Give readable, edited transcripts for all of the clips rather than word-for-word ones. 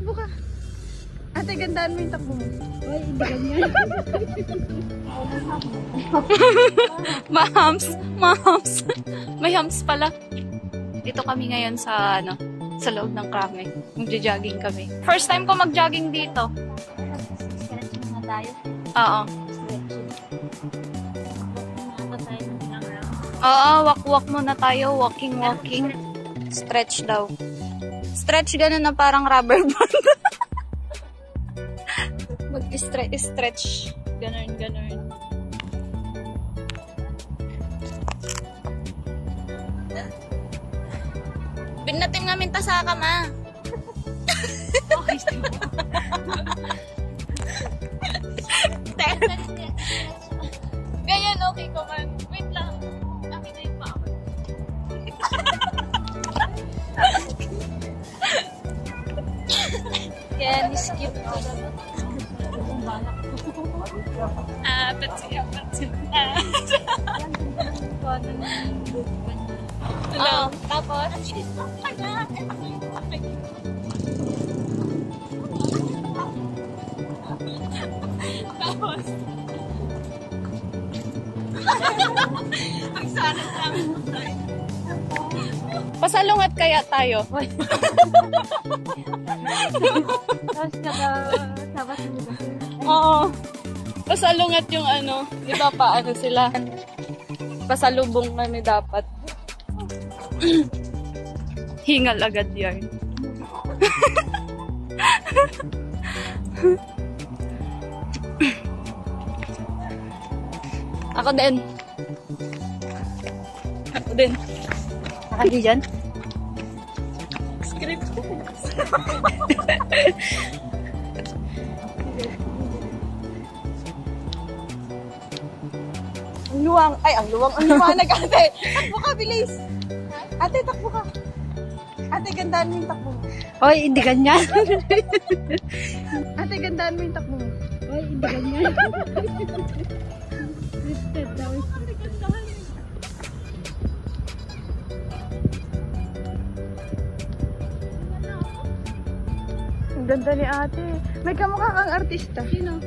Buka. Ate, gandaan mo yung takbo mo. Ay, hindi ganyan. Mahams. Mahams. May hams pala. Dito kami ngayon sa, sa loob ng Krame. Magja-jogging kami. First time ko mag-jogging dito. Stretching na tayo. Oo. Stretching. Oo, walk-walk muna tayo. Walking. Stretch daw. Stretch ganun na parang rubber band. Mag-stretch. Ganun. Binatim nga minta sa kama. Okay, ganyan, okay ko man. Wait lang. Akin na yung pa ako. Kaya ni-skip ko. Patsi. Oo, tapos? Tapos? Ang sana namin mo tayo. Pasalungat kaya tayo. Tapos sabas mo ba? Oo. Pasalungat yung di ba paano sila? Pasalubong kami dapat. Hingal agad yan. Ako din. Nakali dyan? Script. Ang liwanag, ate. Takbo ka, bilis. Ate, takbo ka. Ate, gandaan mo yung takbo mo. Oy, hindi ganyan. Ate, gandaan mo yung takbo mo. Oy, hindi ganyan. Scripted daw. Ang ganda ni ate. May kamukha kang artista. Sino?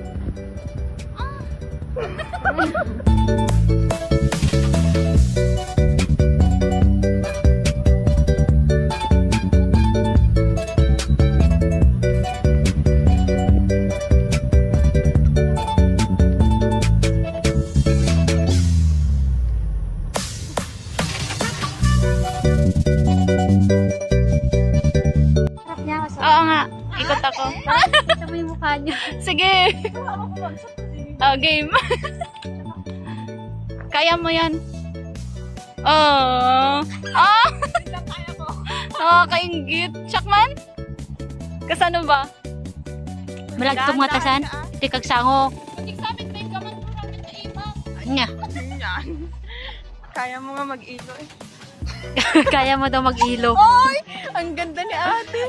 Oo nga. Ikot ako. Ito mo yung mukha niya. Sige. Game. Kaya mo yan. Nakakaingit. Chakman? Kasano ba? Malagtong mga tasan. Tikag sango. Anya. Yan. Kaya mo nga mag-ilo eh. Kaya mo daw mag-ilo. Oy! Ang ganda ni ate.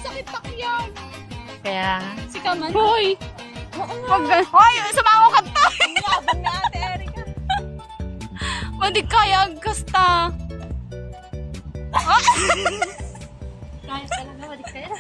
Sakit pa yan. Kaya, Si Kaman. Hoy! Hoy! Sumango ka ta! Laban na ate Erika. Mandi kaya agkasta. kaya talaga, malik kaya.